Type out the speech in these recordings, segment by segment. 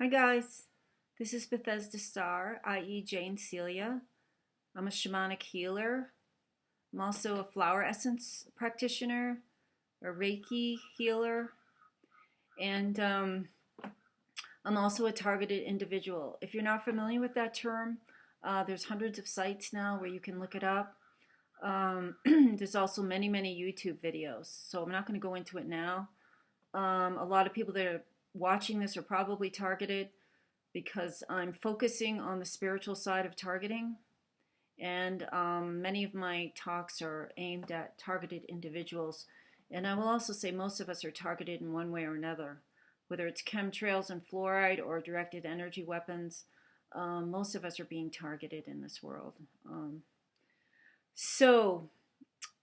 Hi guys, this is Bethesda Star, i.e. Jane Celia. I'm a shamanic healer. I'm also a flower essence practitioner, a Reiki healer, and I'm also a targeted individual. If you're not familiar with that term, there's hundreds of sites now where you can look it up. There's also many YouTube videos, so I'm not going to go into it now. A lot of people that are watching this are probably targeted because I'm focusing on the spiritual side of targeting, and many of my talks are aimed at targeted individuals. And I will also say most of us are targeted in one way or another, whether it's chemtrails and fluoride or directed energy weapons. Most of us are being targeted in this world. So,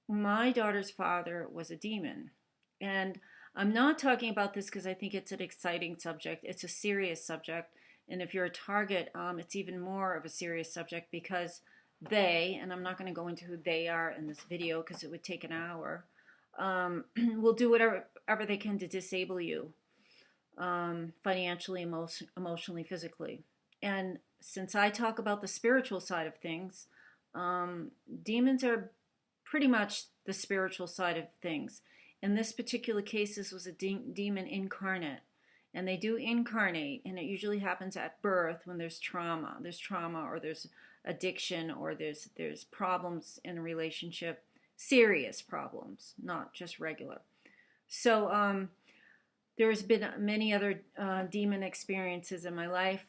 my daughter's father was a demon. And I'm not talking about this because I think it's an exciting subject. It's a serious subject. And if you're a target, it's even more of a serious subject because they, and I'm not going to go into who they are in this video because it would take an hour, will do whatever they can to disable you financially, emotionally, physically. And since I talk about the spiritual side of things, demons are pretty much the spiritual side of things. In this particular case, this was a demon incarnate. And they do incarnate, and it usually happens at birth when there's trauma. There's trauma, or there's addiction, or there's problems in a relationship, serious problems, not just regular. So there's been many other demon experiences in my life.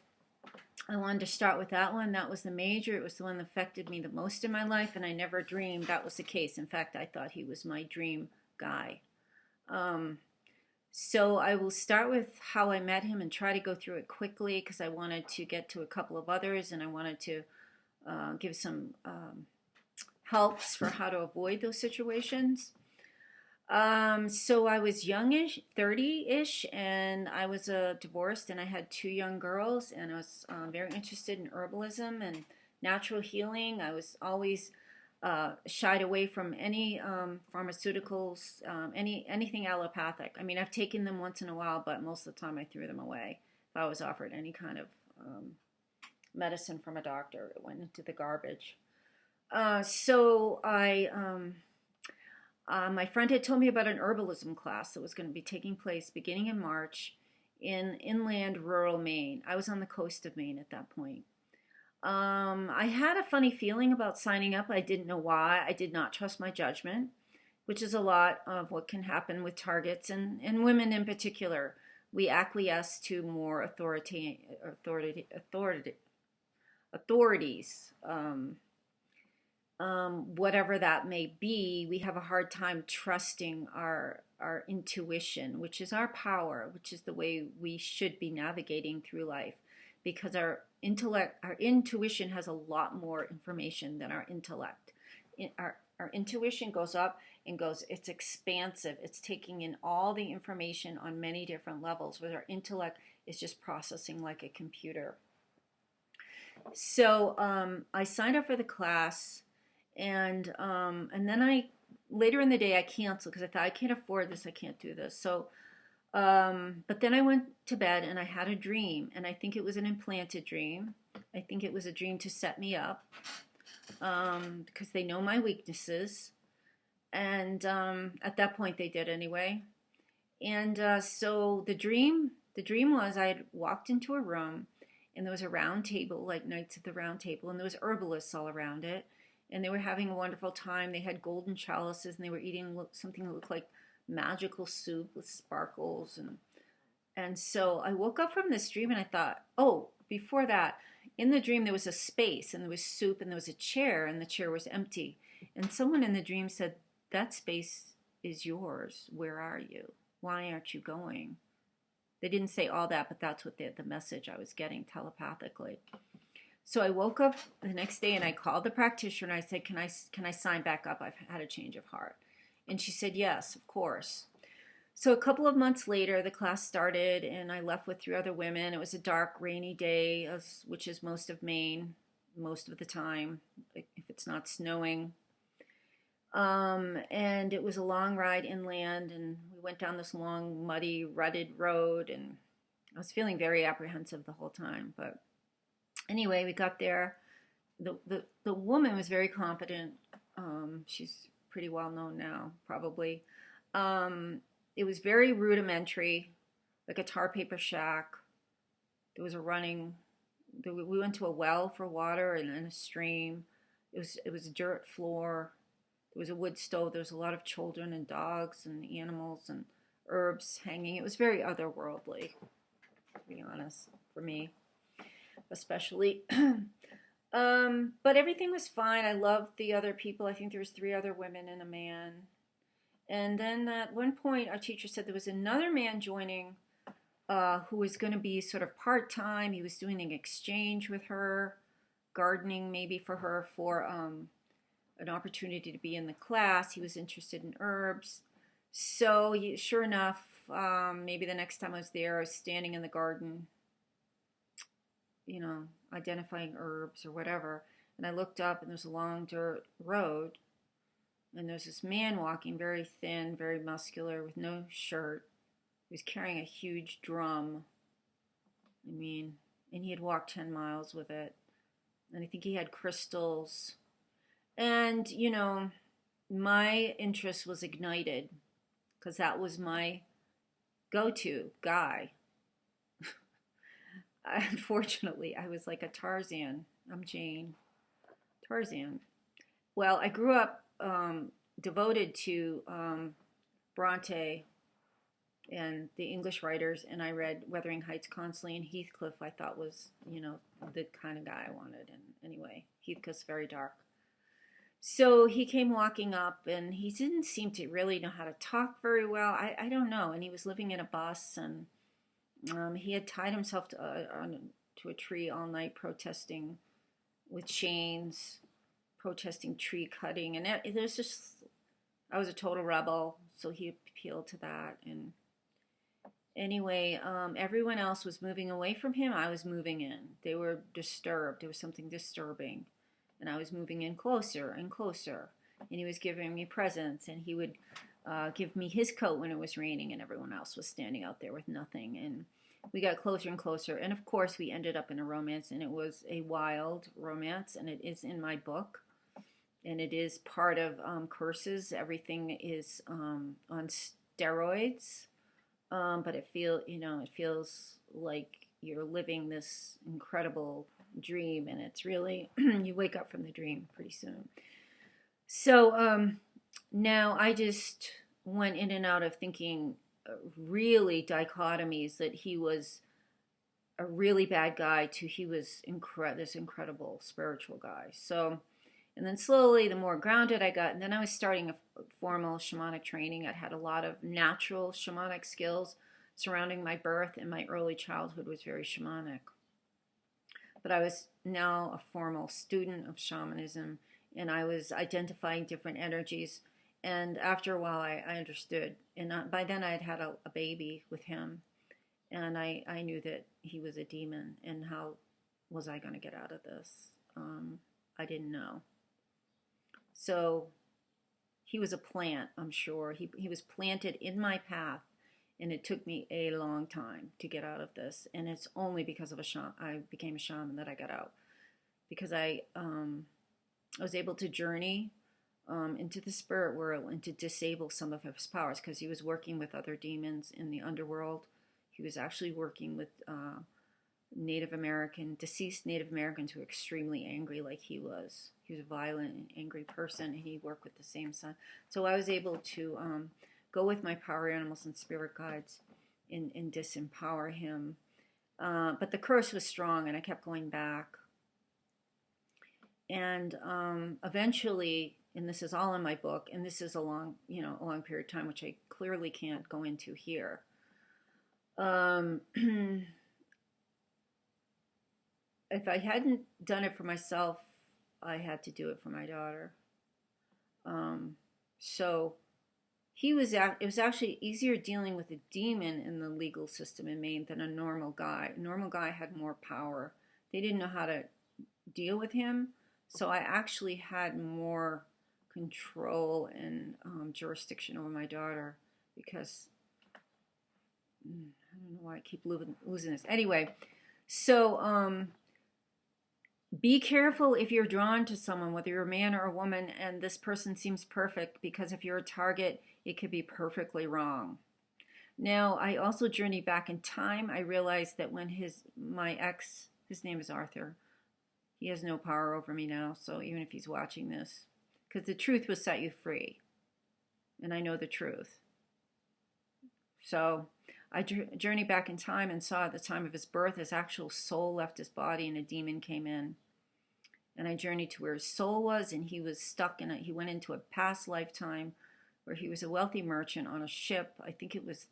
I wanted to start with that one. That was the major. It was the one that affected me the most in my life, and I never dreamed that was the case. In fact, I thought he was my dream guy. So I will start with how I met him and try to go through it quickly because I wanted to get to a couple of others, and I wanted to give some helps for how to avoid those situations. So I was youngish, 30-ish, and I was divorced, and I had two young girls, and I was very interested in herbalism and natural healing. I was always shied away from any pharmaceuticals, anything allopathic. I mean, I've taken them once in a while, but most of the time I threw them away. If I was offered any kind of medicine from a doctor, it went into the garbage. My friend had told me about an herbalism class that was going to be taking place beginning in March in inland rural Maine. I was on the coast of Maine at that point. I had a funny feeling about signing up. I didn't know why. I did not trust my judgment, which is a lot of what can happen with targets and women in particular. We acquiesce to more authorities. Whatever that may be, we have a hard time trusting our intuition, which is our power, which is the way we should be navigating through life, because our intuition has a lot more information than our intellect. Our intuition goes up and goes, it's expansive. It's taking in all the information on many different levels, where our intellect is just processing like a computer. So I signed up for the class, and then later in the day I canceled because I thought I can't afford this, I can't do this. So but then I went to bed and I had a dream, and I think it was an implanted dream. I think it was a dream to set me up because they know my weaknesses, and at that point they did anyway. And so the dream was I had walked into a room, and there was a round table, like Knights of the Round Table, and there was herbalists all around it, and they were having a wonderful time. They had golden chalices, and they were eating something that looked like magical soup with sparkles, and so I woke up from this dream, and I thought, oh, before that, in the dream there was a space, and there was soup, and there was a chair, and the chair was empty, and someone in the dream said, that space is yours. Where are you? Why aren't you going? They didn't say all that, but that's what the message I was getting telepathically. So I woke up the next day and I called the practitioner and I said, can I sign back up? I've had a change of heart. And she said, yes, of course. So a couple of months later, the class started, and I left with three other women. It was a dark, rainy day, which is most of Maine, most of the time, if it's not snowing. And it was a long ride inland, and we went down this long, muddy, rutted road, and I was feeling very apprehensive the whole time. But anyway, we got there. The woman was very competent. She's pretty well known now, probably. It was very rudimentary, like a tar paper shack. There was a running. We went to a well for water and then a stream. It was a dirt floor. There was a wood stove. There was a lot of children and dogs and animals and herbs hanging. It was very otherworldly, to be honest, for me, especially. But everything was fine. I loved the other people. I think there was 3 other women and a man. And then at one point, our teacher said there was another man joining, who was going to be sort of part-time. He was doing an exchange with her, gardening maybe for her for an opportunity to be in the class. He was interested in herbs. So sure enough, maybe the next time I was there, I was standing in the garden, identifying herbs or whatever. And I looked up and there's a long dirt road. And there's this man walking, very thin, very muscular, with no shirt. He was carrying a huge drum. And he had walked 10 miles with it. And I think he had crystals. And, my interest was ignited because that was my go-to guy. Unfortunately, I was like a Tarzan. I'm Jane. Tarzan. Well, I grew up devoted to Bronte and the English writers, and I read Wuthering Heights constantly, and Heathcliff I thought was, the kind of guy I wanted. And anyway, Heathcliff's very dark. So he came walking up, and he didn't seem to really know how to talk very well. I don't know. And he was living in a bus, and he had tied himself to a tree all night, protesting with chains, protesting tree cutting. And there's just, I was a total rebel, so he appealed to that. And anyway, everyone else was moving away from him. I was moving in. They were disturbed. There was something disturbing. And I was moving in closer and closer. And he was giving me presents. And he would give me his coat when it was raining. And everyone else was standing out there with nothing. And we got closer and closer. And of course, we ended up in a romance. And it was a wild romance. And it is in my book. And it is part of Curses. Everything is on steroids. But it feels like you're living this incredible dream, and it's really you wake up from the dream pretty soon. So now I just went in and out of thinking really dichotomies, that he was a really bad guy to he was this incredible spiritual guy. So, and then slowly the more grounded I got, and then I was starting a formal shamanic training. I had a lot of natural shamanic skills surrounding my birth, and my early childhood was very shamanic. But I was now a formal student of shamanism, and I was identifying different energies. And after a while, I understood. And by then, I had had a baby with him, and I knew that he was a demon. And how was I going to get out of this? I didn't know. So he was a plant, I'm sure. He was planted in my path. And it took me a long time to get out of this. And it's only because of I became a shaman that I got out. Because I was able to journey into the spirit world and to disable some of his powers. Because he was working with other demons in the underworld. He was actually working with deceased Native Americans who were extremely angry like he was. He was a violent and angry person, and he worked with the same sun. So I was able to go with my power animals and spirit guides and disempower him. But the curse was strong, and I kept going back. And eventually, and this is all in my book, and this is a long period of time, which I clearly can't go into here. If I hadn't done it for myself, I had to do it for my daughter. So it was actually easier dealing with a demon in the legal system in Maine than a normal guy. A normal guy had more power. They didn't know how to deal with him, so I actually had more control and jurisdiction over my daughter, because I don't know why I keep losing this. Anyway, so be careful if you're drawn to someone, whether you're a man or a woman, and this person seems perfect, because if you're a target, it could be perfectly wrong. Now, I also journeyed back in time. I realized that when my ex, his name is Arthur, he has no power over me now, so even if he's watching this, because the truth will set you free, and I know the truth. So I journeyed back in time and saw at the time of his birth, his actual soul left his body and a demon came in. And I journeyed to where his soul was, and he was stuck in it. He went into a past lifetime where he was a wealthy merchant on a ship. I think it was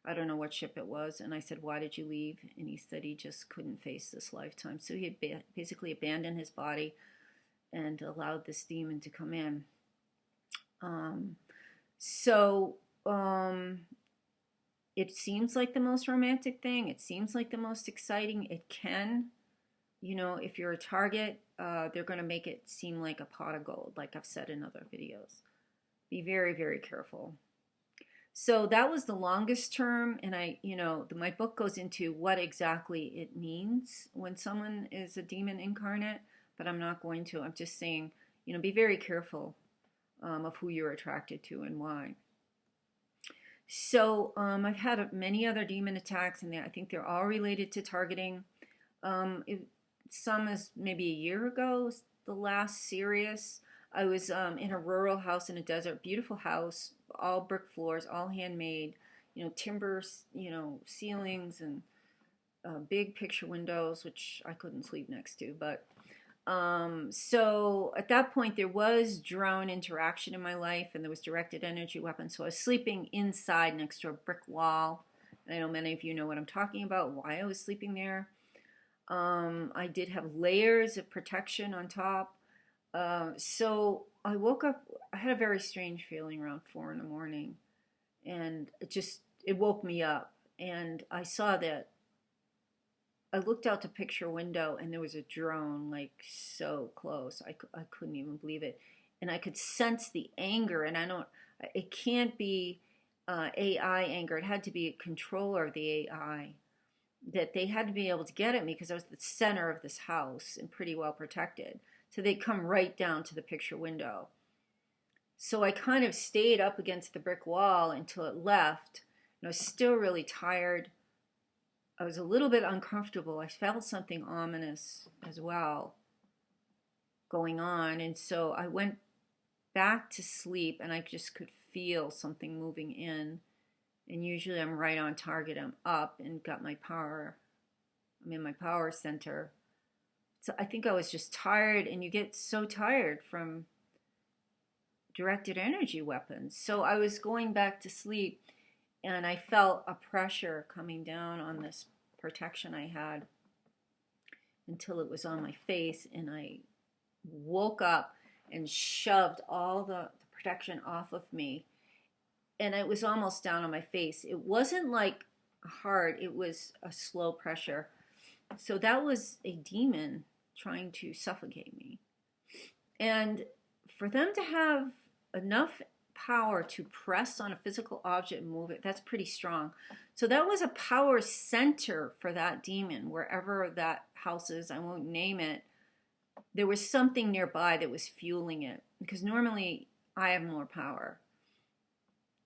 I don't know what ship it was. And I said, why did you leave? And he said he just couldn't face this lifetime. So he had basically abandoned his body and allowed this demon to come in. It seems like the most romantic thing. It seems like the most exciting. It can, if you're a target, they're going to make it seem like a pot of gold, like I've said in other videos. Be very, very careful. So that was the longest term, and my book goes into what exactly it means when someone is a demon incarnate, but I'm not going to. I'm just saying, be very careful of who you're attracted to and why. So I've had many other demon attacks, and I think they're all related to targeting. Some is maybe a year ago, the last serious. I was in a rural house in a desert, beautiful house, all brick floors, all handmade, timber, ceilings, and big picture windows, which I couldn't sleep next to. But so at that point, there was drone interaction in my life, and there was directed energy weapons. So I was sleeping inside next to a brick wall. And I know many of you know what I'm talking about, why I was sleeping there. I did have layers of protection on top. So I woke up, I had a very strange feeling around 4 in the morning, and it woke me up, and I saw that. I looked out the picture window, and there was a drone, like, so close. I couldn't even believe it. And I could sense the anger, and it can't be AI anger. It had to be a controller of the AI, that they had to be able to get at me because I was the center of this house and pretty well protected. So they'd come right down to the picture window. So I kind of stayed up against the brick wall until it left. And I was still really tired. I was a little bit uncomfortable. I felt something ominous as well going on. And so I went back to sleep, and I just could feel something moving in. And usually I'm right on target. I'm up and got my power. I'm in my power center. So I think I was just tired, and you get so tired from directed energy weapons. So I was going back to sleep, and I felt a pressure coming down on this protection I had until it was on my face, and I woke up and shoved all the protection off of me, and it was almost down on my face. It wasn't like hard, it was a slow pressure. So that was a demon trying to suffocate me. And for them to have enough power to press on a physical object and move it, that's pretty strong. So that was a power center for that demon, wherever that house is. I won't name it. There was something nearby that was fueling it, because normally I have more power.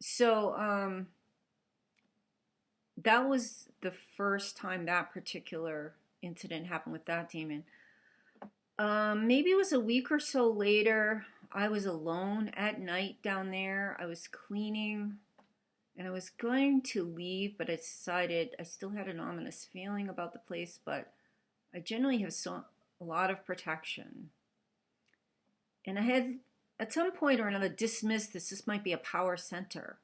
So that was the first time that particular incident happened with that demon. Maybe it was a week or so later. I was alone at night down there. I was cleaning, and I was going to leave, but I decided I still had an ominous feeling about the place, but I generally have a lot of protection. And I had, at some point or another, dismissed this might be a power center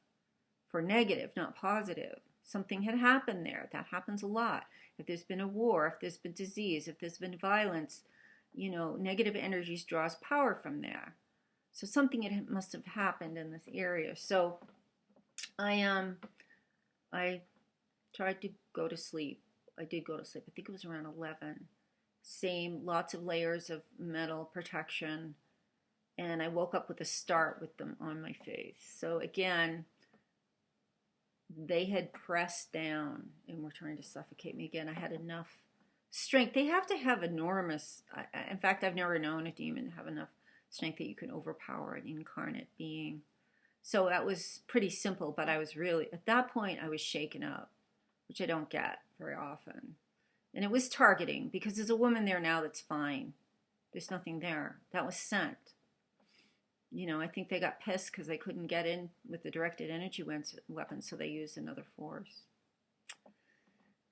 for negative, not positive. Something had happened there. That happens a lot. If there's been a war, if there's been disease, if there's been violence, negative energies draws power from there. So something must have happened in this area. So I tried to go to sleep. I did go to sleep. I think it was around 11. Same, lots of layers of metal protection. And I woke up with a start with them on my face. So again, they had pressed down and were trying to suffocate me again. I had enough strength. They have to have enormous, in fact, I've never known a demon to have enough strength that you can overpower an incarnate being. So that was pretty simple, but I was really, at that point, I was shaken up, which I don't get very often. And it was targeting because there's a woman there now that's fine. There's nothing there. That was sent. You know, I think they got pissed because they couldn't get in with the directed energy weapons, so they used another force.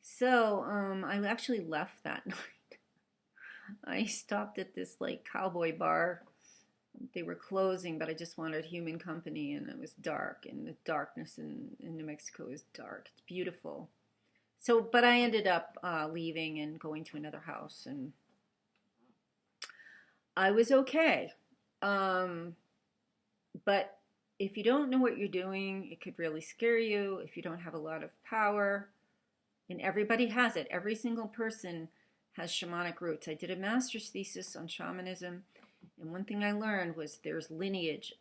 So I actually left that night. I stopped at this like cowboy bar. They were closing, but I just wanted human company, and it was dark, and the darkness in New Mexico is dark. It's beautiful. So, but I ended up leaving and going to another house, and I was okay. But if you don't know what you're doing, it could really scare you. If you don't have a lot of power, and everybody has it, every single person has shamanic roots. I did a master's thesis on shamanism, and one thing I learned was there's lineage.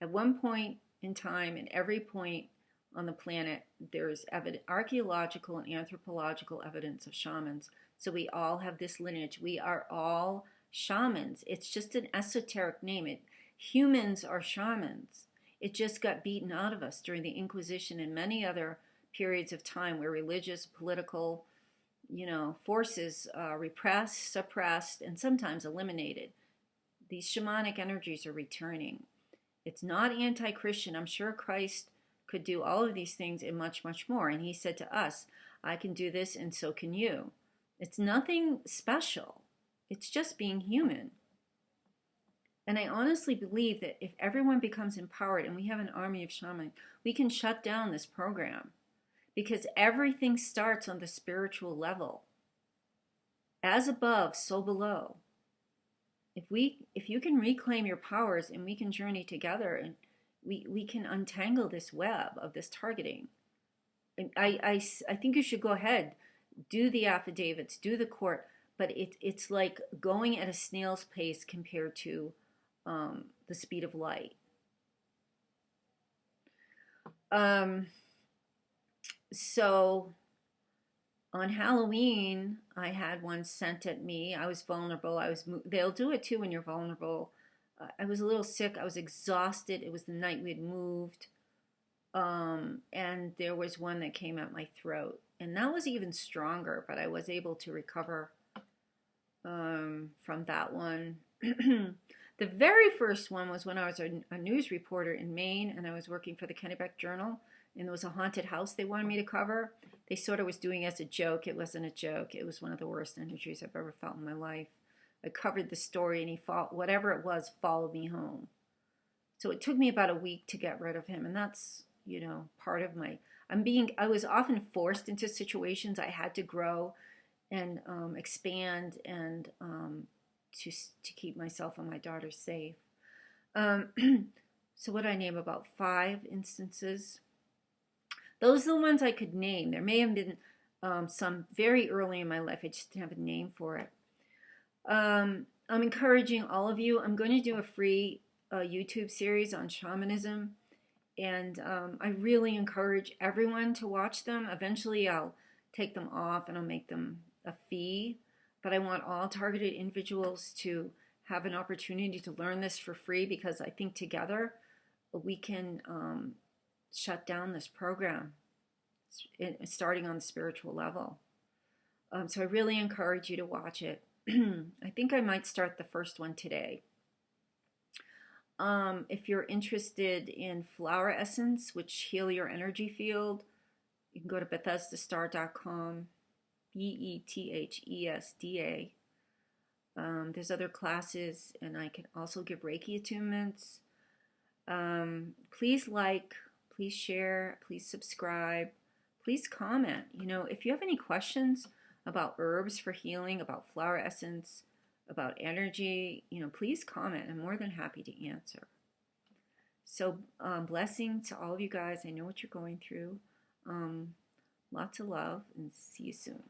At one point in time, and every point on the planet, there's archaeological and anthropological evidence of shamans. So we all have this lineage. We are all shamans. It's just an esoteric name. Humans are shamans. It just got beaten out of us during the Inquisition and many other periods of time where religious, political, forces repressed, suppressed, and sometimes eliminated. These shamanic energies are returning. It's not anti-Christian. I'm sure Christ could do all of these things and much, much more. And he said to us, I can do this and so can you. It's nothing special. It's just being human. And I honestly believe that if everyone becomes empowered and we have an army of shamans, we can shut down this program because everything starts on the spiritual level. As above, so below. If you can reclaim your powers and we can journey together and we can untangle this web of this targeting. I think you should go ahead, do the affidavits, do the court, but it's like going at a snail's pace compared to the speed of light. So on Halloween, I had one sent at me. I was vulnerable. They'll do it too when you're vulnerable. I was a little sick. I was exhausted. It was the night we had moved. And there was one that came at my throat. And that was even stronger, but I was able to recover from that one. The very first one was when I was a news reporter in Maine, and I was working for the Kennebec Journal, and there was a haunted house they wanted me to cover. They sort of was doing it as a joke. It wasn't a joke. It was one of the worst energies I've ever felt in my life. I covered the story, and whatever it was, followed me home. So it took me about a week to get rid of him, and that's, part of my, I was often forced into situations I had to grow and expand and to keep myself and my daughter safe. So what did I name? About 5 instances. Those are the ones I could name. There may have been some very early in my life. I just didn't have a name for it. I'm encouraging all of you. I'm going to do a free YouTube series on shamanism. And I really encourage everyone to watch them. Eventually I'll take them off and I'll make them a fee. But I want all targeted individuals to have an opportunity to learn this for free because I think together we can shut down this program, starting on the spiritual level. So I really encourage you to watch it. I think I might start the first one today. If you're interested in flower essence, which heal your energy field, you can go to BethesdaStar.com, BETHESDA. There's other classes, and I can also give Reiki attunements. Please like, please share, please subscribe, please comment. If you have any questions about herbs for healing, about flower essence, about energy, please comment. I'm more than happy to answer. So blessing to all of you guys. I know what you're going through. Lots of love, and see you soon.